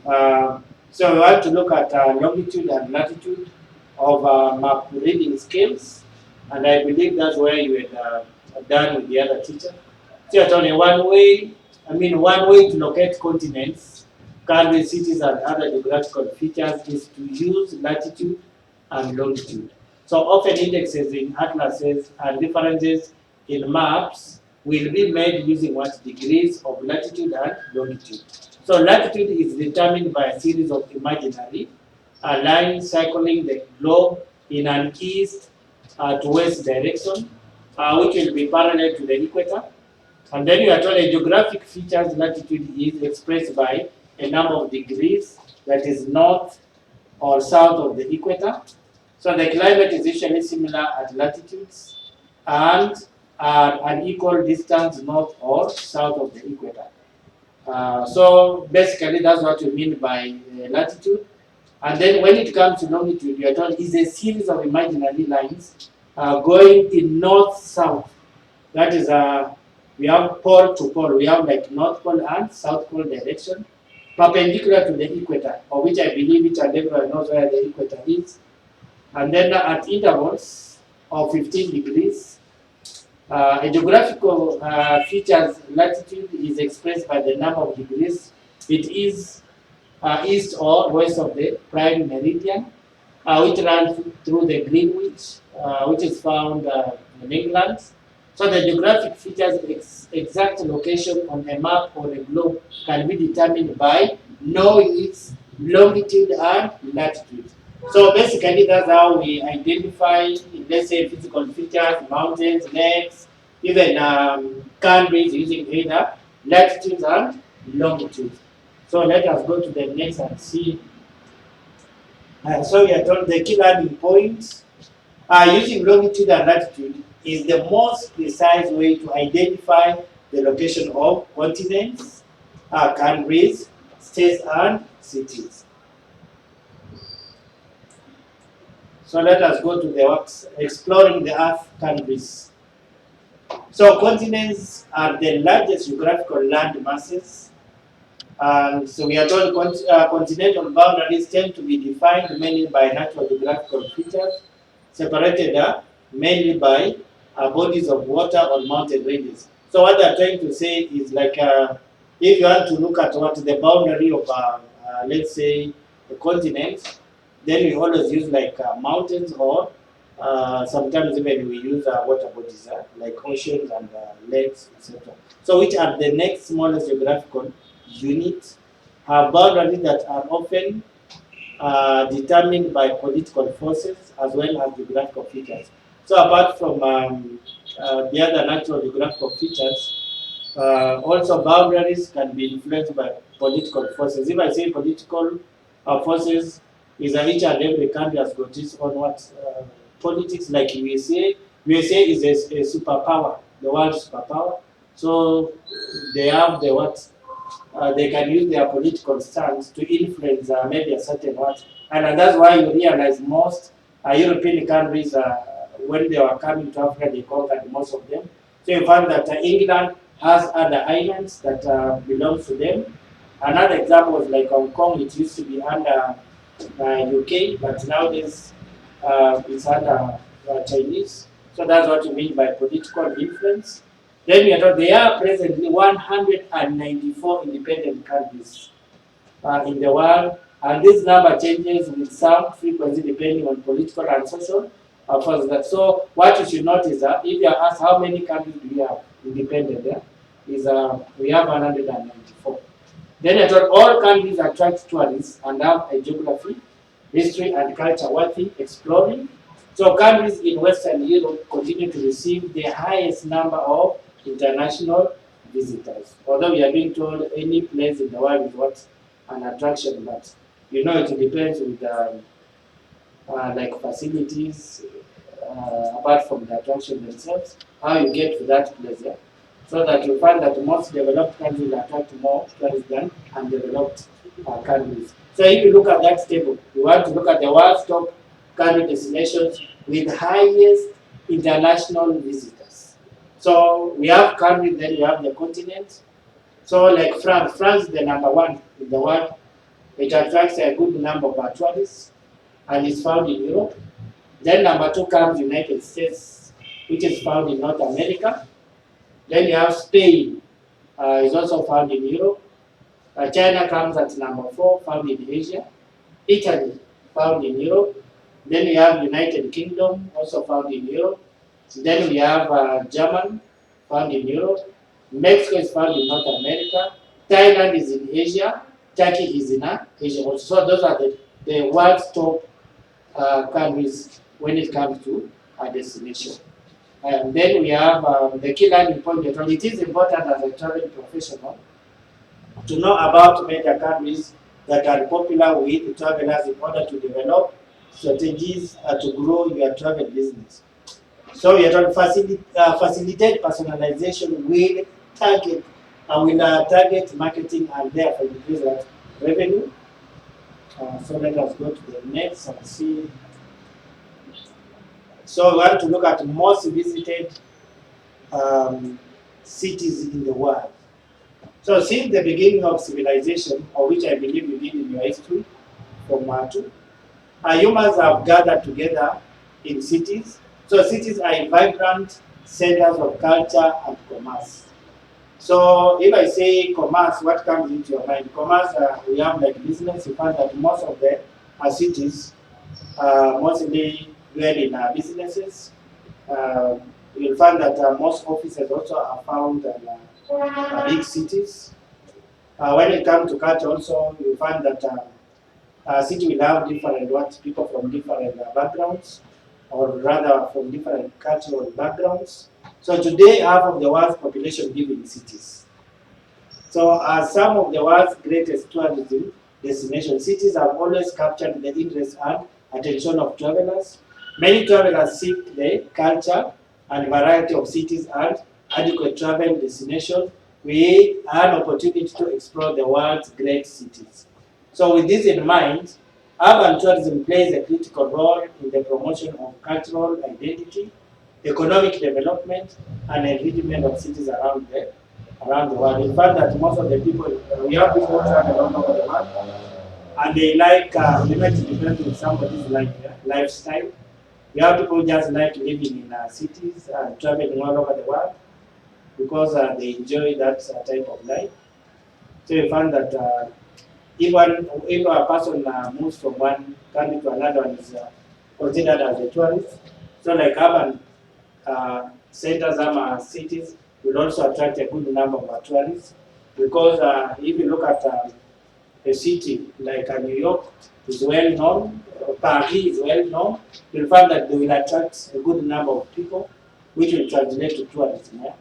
So we want to look at longitude and latitude of map reading scales, and I believe that's where you had done with the other teacher. So it's only one way to locate continents, countries, cities, and other geographical features is to use latitude and longitude. So often indexes in atlases and references in maps will be made using what degrees of latitude and longitude. So latitude is determined by a series of imaginary lines circling the globe in an east to west direction, which will be parallel to the equator. And then you are told a geographic features latitude is expressed by a number of degrees that is north or south of the equator. So the climate is usually similar at latitudes and an equal distance north or south of the equator. So basically that's what we mean by latitude. And then when it comes to longitude, you are told is a series of imaginary lines going in north-south. That is, we have pole to pole. We have like north pole and south pole direction, perpendicular to the equator, of which I believe each and everyone knows where the equator is. And then at intervals of 15 degrees, a geographical features latitude is expressed by the number of degrees it is east or west of the prime meridian, which runs through the Greenwich, which is found in England. So the geographic features exact location on a map or a globe can be determined by knowing its longitude and latitude. So basically that's how we identify, let's say, physical features, mountains, lakes, even countries using either latitudes and longitudes. So let us go to the next and see. So we are told the key learning point using longitude and latitude is the most precise way to identify the location of continents, countries, states, and cities. So let us go to the works exploring the Earth countries. So continents are the largest geographical land masses. And so we are told continental boundaries tend to be defined mainly by natural geographical features, separated mainly by bodies of water or mountain ranges. So what they're trying to say is like if you want to look at what the boundary of, let's say, a continent, then we always use like mountains or sometimes even we use water bodies like oceans and lakes, etc. So which are the next smallest geographical units have boundaries that are often determined by political forces as well as geographical features. So apart from the other natural geographical features, also boundaries can be influenced by political forces. If I say political forces, is that each and every country has got its own what politics, like USA. USA is a superpower, the world superpower. So they have the what they can use their political stance to influence maybe a certain what. And that's why you realize most European countries, when they were coming to Africa, they conquered most of them. So you find that England has other islands that belongs to them. Another example was like Hong Kong. It used to be under UK, but nowadays it's under Chinese. So that's what you mean by political influence. Then we are told there are presently 194 independent countries in the world, and this number changes with some frequency depending on political and social forces. So what you should notice is that if you are asked how many countries do we have independent, is we have 194. Then I thought all countries attract tourists and have a geography, history, and culture worthy exploring. So countries in Western Europe continue to receive the highest number of international visitors. Although we are being told any place in the world is what an attraction, but you know it depends with like facilities, apart from the attraction themselves, how you get to that place. Yeah? So that you find that most developed countries attract more tourists than undeveloped countries. So if you look at that table, you want to look at the world's top country destinations with highest international visitors. So we have countries, then we have the continent. So like France, France is the number one in the world It attracts a good number of tourists and is found in Europe. Then number 2 comes United States, which is found in North America. Then you have Spain, is also found in Europe. China comes at number 4, found in Asia. Italy, found in Europe. Then we have United Kingdom, also found in Europe. Then we have German, found in Europe. Mexico is found in North America. Thailand is in Asia. Turkey is in Asia also. So those are the world's top countries when it comes to a destination. And then we have the key learning point. It is important as a travel professional to know about major countries that are popular with travelers in order to develop strategies to grow your travel business. So we are trying to facilitate personalization with target marketing and therefore increase that revenue. So let us go to the next and see. So we want to look at most visited cities in the world. So since the beginning of civilization, of which I believe you did in your history from Matu, humans have gathered together in cities. So cities are vibrant centers of culture and commerce. So if I say commerce, what comes into your mind? Commerce, we have like business. You find that most of the cities mostly dwell in businesses. You'll find that most offices also are found in big cities. When it comes to culture also, you find that city will have different people from different backgrounds, or rather from different cultural backgrounds. So today, half of the world's population live in cities. So as some of the world's greatest tourism destinations, cities have always captured the interest and attention of travelers. Many travelers seek the culture and variety of cities and adequate travel destinations with an opportunity to explore the world's great cities. So with this in mind, urban tourism plays a critical role in the promotion of cultural identity, economic development, and enrichment of cities around the world. In fact, that most of the people, we have people who travel all over the world, and they like, it depends on somebody's lifestyle. We have people who just like living in cities and traveling all over the world because they enjoy that type of life. So you find that even if a person moves from one country to another and is considered as a tourist, so like urban centers, cities will also attract a good number of tourists because if you look at a city like New York is well known, Paris is well known, you'll find that they will attract a good number of people, which will translate to tourism. Yeah?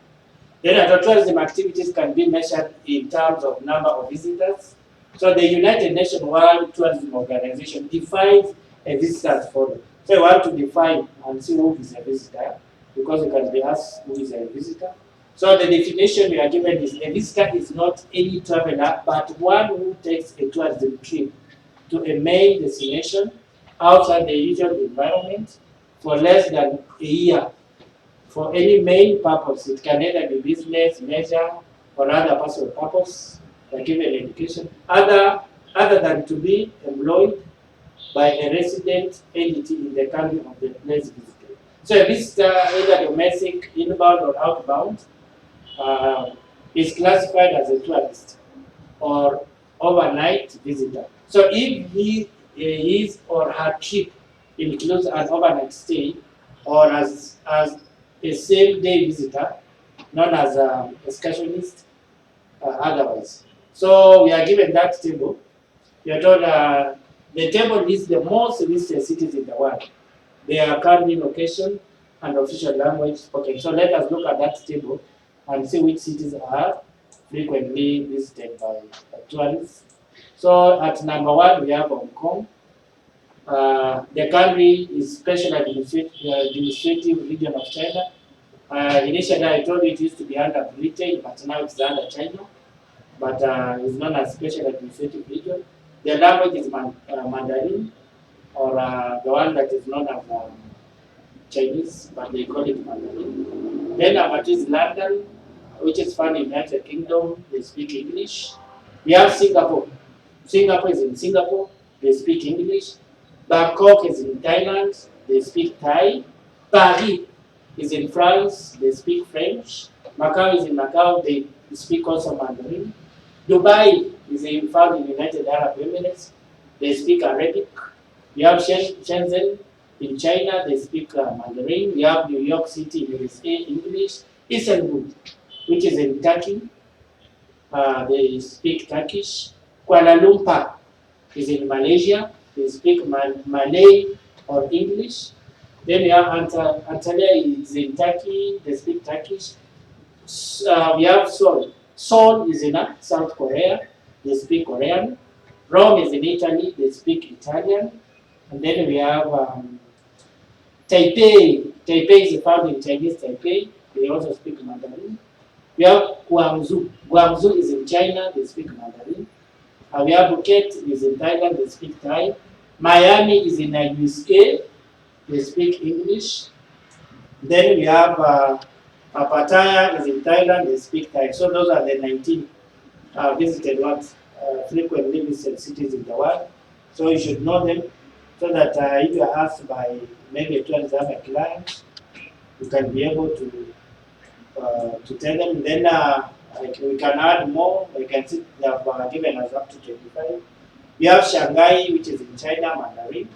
Then tourism activities can be measured in terms of number of visitors. So the United Nations World Tourism Organization defines a visitor as follows. So you want to define and see who is a visitor, because you can be asked who is a visitor. So the definition we are given is a visitor is not any traveler, but one who takes a tourism trip to a main destination outside the usual environment for less than a year for any main purpose. It can either be business, leisure, or other personal purpose, like even education, other than to be employed by a resident entity in the country of the place visited. So a visitor, either domestic, inbound, or outbound, is classified as a tourist or overnight visitor. So if his or her trip includes an overnight stay or as a same-day visitor, known as excursionist, otherwise. So we are given that table. We are told the table lists the most visited cities in the world, their country location, and official language spoken. So let us look at that table and see which cities are frequently visited by tourists. So at number 1, we have Hong Kong. The country is special administrative region of China. Initially, I told you it used to be under Britain, but now it's under China. But it's known as special administrative region. The language is Mandarin, or the one that is known as Chinese, but they call it Mandarin. Then number 2 is London, which is found in the United Kingdom. They speak English. We have Singapore. Singapore is in Singapore, they speak English. Bangkok is in Thailand, they speak Thai. Paris is in France, they speak French. Macau is in Macau, they speak also Mandarin. Dubai is found in United Arab Emirates, they speak Arabic. We have Shenzhen in China, they speak Mandarin. We have New York City in USA, English. Istanbul, which is in Turkey, they speak Turkish. Kuala Lumpur is in Malaysia, they speak Malay or English. Then we have Antalya is in Turkey, they speak Turkish. We have Seoul. Seoul is in South Korea, they speak Korean. Rome is in Italy, they speak Italian. And then we have Taipei. Taipei is found in Chinese Taipei, they also speak Mandarin. We have Guangzhou. Guangzhou is in China, they speak Mandarin. We have Phuket is in Thailand, they speak Thai. Miami is in the USA, they speak English. Then we have Pattaya is in Thailand, they speak Thai. So those are the 19 visited ones, frequently visited cities in the world. So you should know them so that if you are asked by maybe a tourism client, you can be able to tell them. Then we can add more. We can see they have given us up to 25. We have Shanghai, which is in China, Mandarin.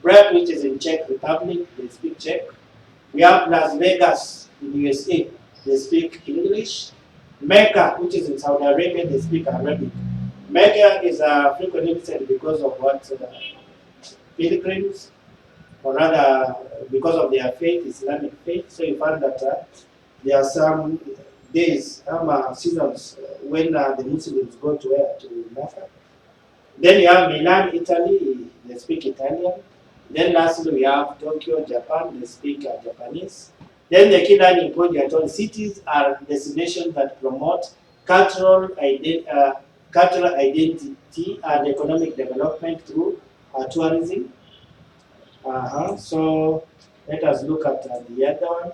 Prague, which is in Czech Republic, they speak Czech. We have Las Vegas in USA, they speak English. Mecca, which is in Saudi Arabia, they speak Arabic. Mecca is frequently visited because of what pilgrims, or rather because of their faith, Islamic faith. So you find that there are some days, some seasons when the Muslims go to where? To Mecca. Then you have Milan, Italy, they speak Italian. Then lastly we have Tokyo, Japan, they speak Japanese. Then the key learning point we are told cities are destinations that promote cultural identity and economic development through tourism. So let us look at the other one.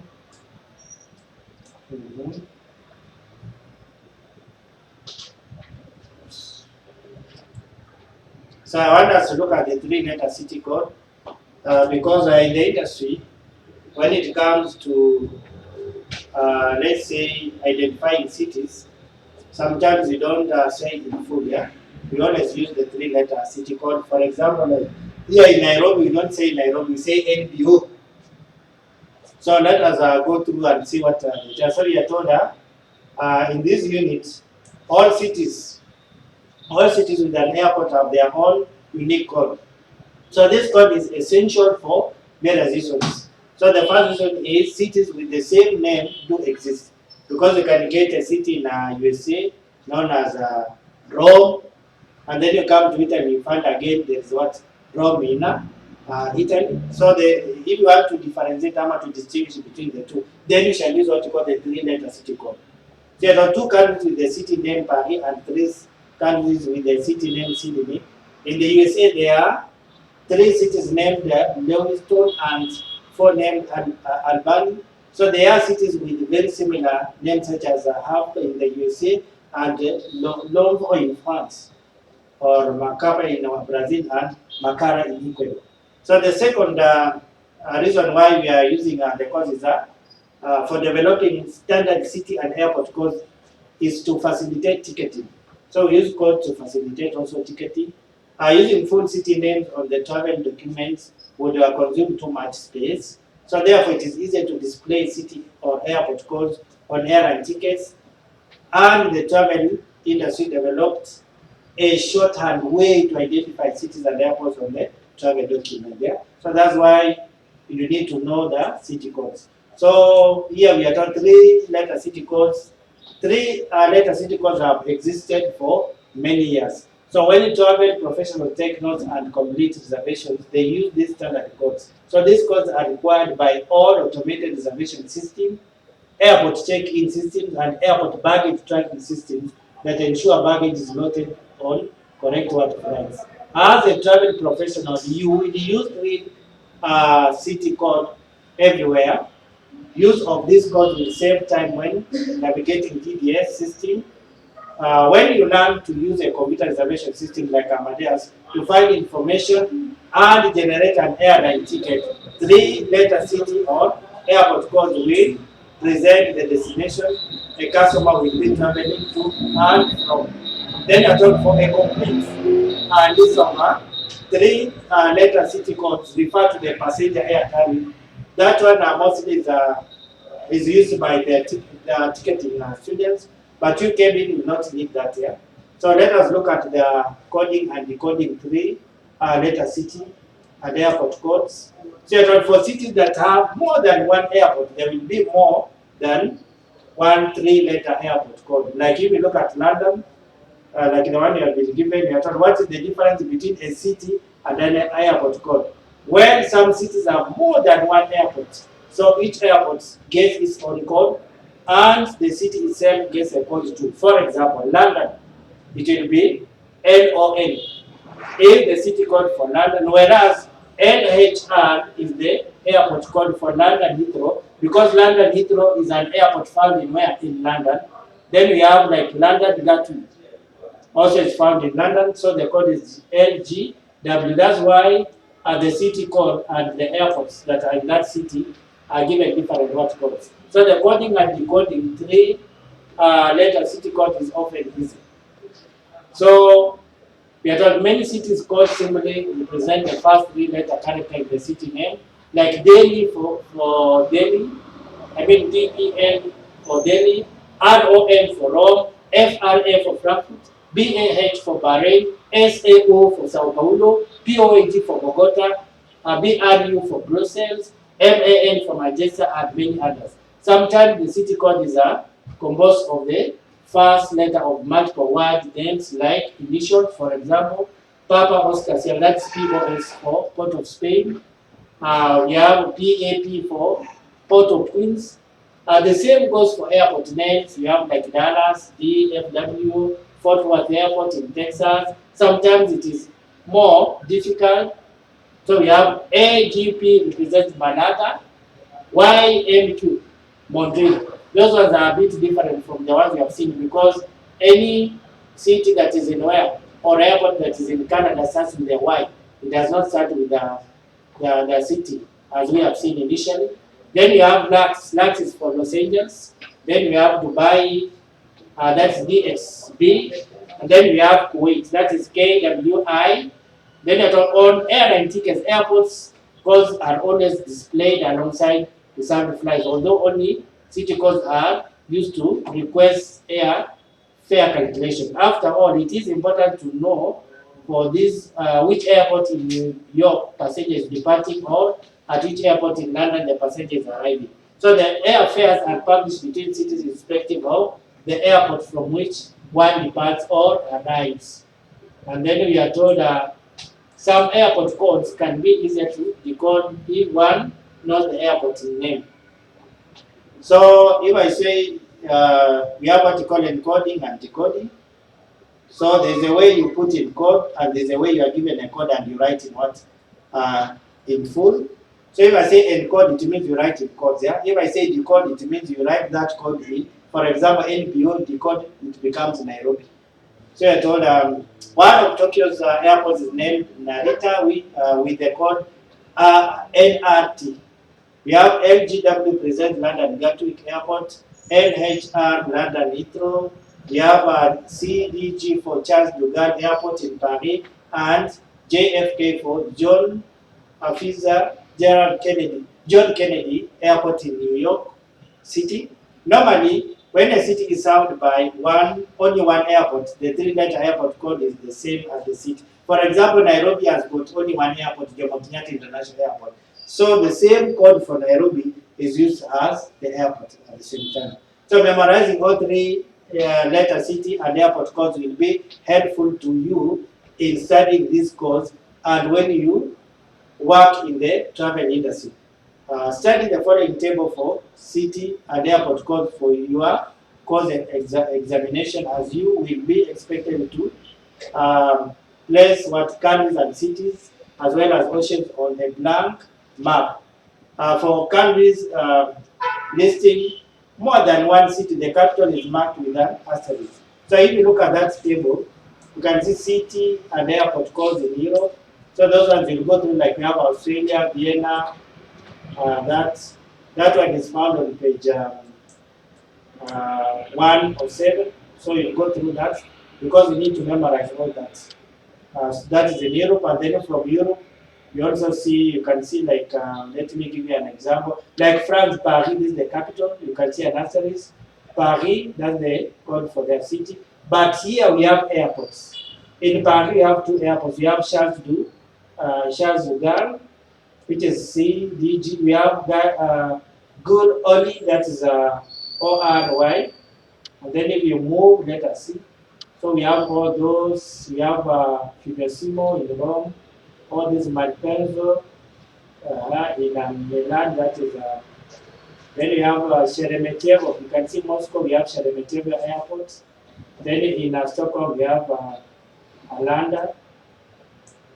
So I want us to look at the 3-letter city code because in the industry, when it comes to, let's say, identifying cities, sometimes we don't say it in full, yeah? We always use the 3-letter city code. For example, like here in Nairobi, we don't say Nairobi, we say NBO. So let us go through and see what Jasari told her. In this unit, all cities with an airport have their own unique code. So this code is essential for various reasons. So the first reason is cities with the same name do exist. Because you can get a city in USA known as Rome, and then you come to Italy, you find again there's what? Rome in Italy. So if you have to differentiate how to distinguish between the two, then you shall use what you call the 3-letter city code. So there are 2 countries with the city name Paris and 3 countries with the city name Sydney. In the USA, there are 3 cities named Lewiston and 4 named Albany. So there are cities with very similar names such as Havre in the USA and Longvaux in France, or Macapá in Brazil and Macara in Ecuador. So the second reason why we are using the codes is for developing standard city and airport codes is to facilitate ticketing. So we use code to facilitate also ticketing. Using full city names on the travel documents would consume too much space. So therefore it is easier to display city or airport codes on airline tickets. And the travel industry developed a shorthand way to identify cities and airports on the travel document there. So that's why you need to know the city codes. So here we are told 3-letter city codes. 3-letter city codes have existed for many years. So when travel professionals take notes and complete reservations, they use these standard codes. So these codes are required by all automated reservation systems, airport check-in systems, and airport baggage tracking systems that ensure baggage is loaded on correct flights. As a travel professional, you will use city code everywhere. Use of this code will save time when navigating TDS system. when you learn to use a computer reservation system like Amadeus to find information and generate an airline ticket, 3-letter city or airport code will present the destination a customer will be traveling to and from. Then you're told for a complete list of 3-letter city codes refer to the passenger air tariff. That one mostly is used by the ticketing students, but you came in will not need that here. So let us look at the coding and decoding 3-letter city and airport codes. So for cities that have more than one airport, there will be more than one 3-letter airport code. Like if you look at London, like the one you have been given, you are told what is the difference between a city and an airport code. When some cities have more than one airport, so each airport gets its own code, and the city itself gets a code too. For example, London, it will be LON, is the city code for London, whereas LHR is the airport code for London Heathrow, because London Heathrow is an airport found in where? In London. Then we have like London Gatwick, also is found in London, so the code is LGW. That's why the city code and the airports that are in that city are given different what codes. So the coding and decoding 3-letter city code is often easy. So we are told many cities code simply represent the first 3-letter character in the city name, like Delhi for Delhi, I mean DEL for Delhi, ROM for Rome, FRA for Frankfurt, BAH for Bahrain, SAO for Sao Paulo, POAG for Bogota, BRU for Brussels, MAN for Manchester, and many others. Sometimes the city code is composed of the first letter of multiple word names like initials, for example, Papa Oscar Sierra, that's POS for Port of Spain. We have PAP for Port of Queens. The same goes for airport names. We have like Dallas, DFW, Fort Worth Airport in Texas. Sometimes it is more difficult. So we have AGP represents Manhattan, YMQ, Montreal. Those ones are a bit different from the ones we have seen because any city that is in where or airport that is in Canada starts with a Y. It does not start with the city as we have seen initially. Then we have LAX. LAX is for Los Angeles. Then we have Dubai, that's DXB. And then we have Kuwait, that is KWI. Then on airline tickets, airports codes are always displayed alongside the service flights, although only city codes are used to request air fare calculation. After all, it is important to know for this which airport in New York passengers departing or at which airport in London the passengers arriving. So the airfares are published between cities irrespective of the airport from which one departs or arrives. And then we are told some airport codes can be easier to decode if one knows the airport name. So if I say we have what you call encoding and decoding. So there's a way you put in code and there's a way you are given a code and you write in what? In full. So if I say encode, it means you write in codes. Yeah? If I say decode, it means you write that code in. For example, NPO decode, it becomes Nairobi. So I told one of Tokyo's airports is named Narita with the code NRT. We have LGW present London Gatwick Airport, LHR London Heathrow. We have CDG for Charles de Gaulle Airport in Paris, and JFK for John Kennedy Airport in New York City. Normally, when a city is served by only one airport, the 3-letter airport code is the same as the city. For example, Nairobi has got only one airport, Jomo Kenyatta International Airport. So the same code for Nairobi is used as the airport at the same time. So memorizing all 3-letter city and airport codes will be helpful to you in studying these codes and when you work in the travel industry. Study the following table for city and airport codes for your course examination, as you will be expected to place what countries and cities as well as oceans on a blank map. For countries listing more than one city, the capital is marked with an asterisk. So if you look at that table, you can see city and airport codes in Europe. So those ones will go through, like we have Australia, Vienna. That one is found on page 107. So you go through that because you need to memorize all that. So that is in Europe, and then from Europe, you also see, you can see like, let me give you an example. Like France, Paris is the capital. You can see an asterisk. Paris, that's the code for their city. But here we have airports. In Paris, we have two airports. We have Charles de Gaulle, which is CDG. We have Good Oli, that is ORY. And then if you move, let us see. So we have all those. We have Fiumicino in Rome, all this Malpensa in Milan, that is. Then we have Sheremetyevo. You can see Moscow, we have Sheremetyevo Airport. Then in Stockholm, we have Arlanda.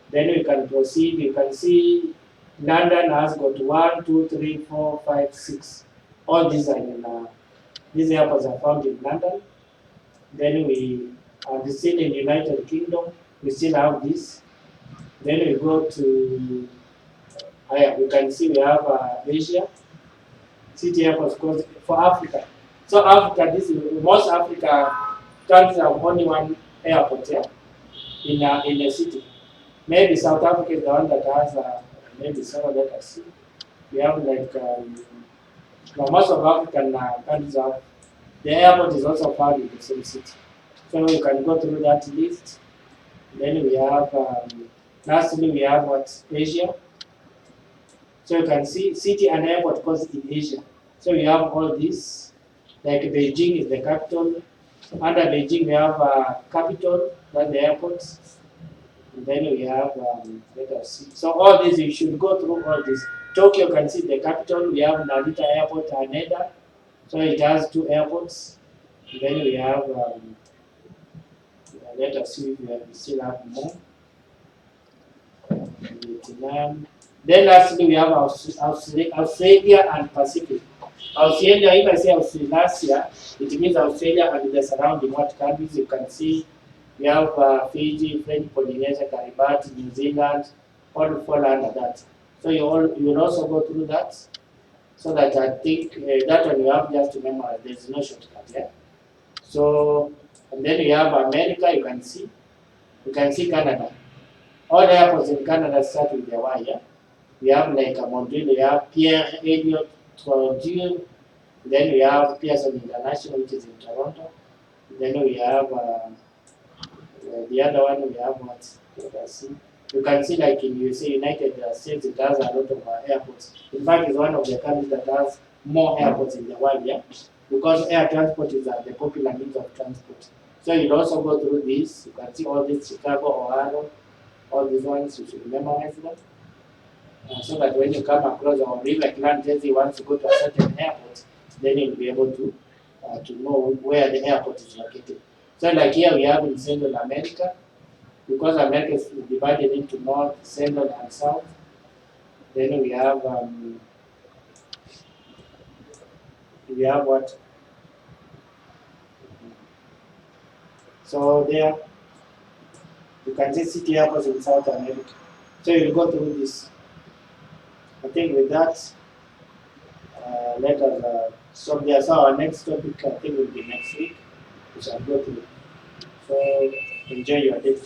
Then we can proceed. You can see London has got 1, 2, 3, 4, 5, 6. All these are in these airports are found in London. Then we are still in United Kingdom. We still have this. Then we go to you can see we have Asia. City airports for Africa. So Africa, most Africa countries have only one airport, yeah, in a city. Maybe South Africa is the one that has maybe several. Let us see. We have like most of African countries have the airport is also found in the same city. So you can go through that list. Then we have lastly we have Asia. So you can see city and airport codes in Asia. So you have all this, like Beijing is the capital. Under Beijing we have capital, that's the airports. And then we have, let us see. So all this, you should go through all this. Tokyo, you can see the capital. We have Narita Airport, Haneda. So it has 2 airports. And then we have, let us see if we still have more. Vietnam. Then lastly, we have Australia and Pacific. Australia, if I say Australasia, it means Australia and the surrounding countries. You can see we have Fiji, French Polynesia, Kiribati, New Zealand, all fall under that. So you will also go through that, so that I think that one you have just to memorize. There's no shortcut, yeah. So and then you have America. You can see Canada. All the airports in Canada start with the Y, yeah. We have like Montreal, we have Pierre Elliott Trudeau, then we have Pearson International, which is in Toronto. Then we have the other one. We have what? Let us see. You can see like in USA, United States, it has a lot of airports. In fact, it's one of the countries that has more airports in the world, yeah, because air transport is the popular means of transport. So you'll also go through this. You can see all this: Chicago, Ohio, all these ones. You should memorize them. So that when you come across, or if like Grand Jersey wants to go to a certain airport, then you'll be able to know where the airport is located. So like here we have in Central America, because America is divided into North, Central, and South. Then we have what? So there you can see city airports in South America. So you'll go through this. I think with that, let us stop there. So our next topic, I think, will be next week. We shall go through. So enjoy your day.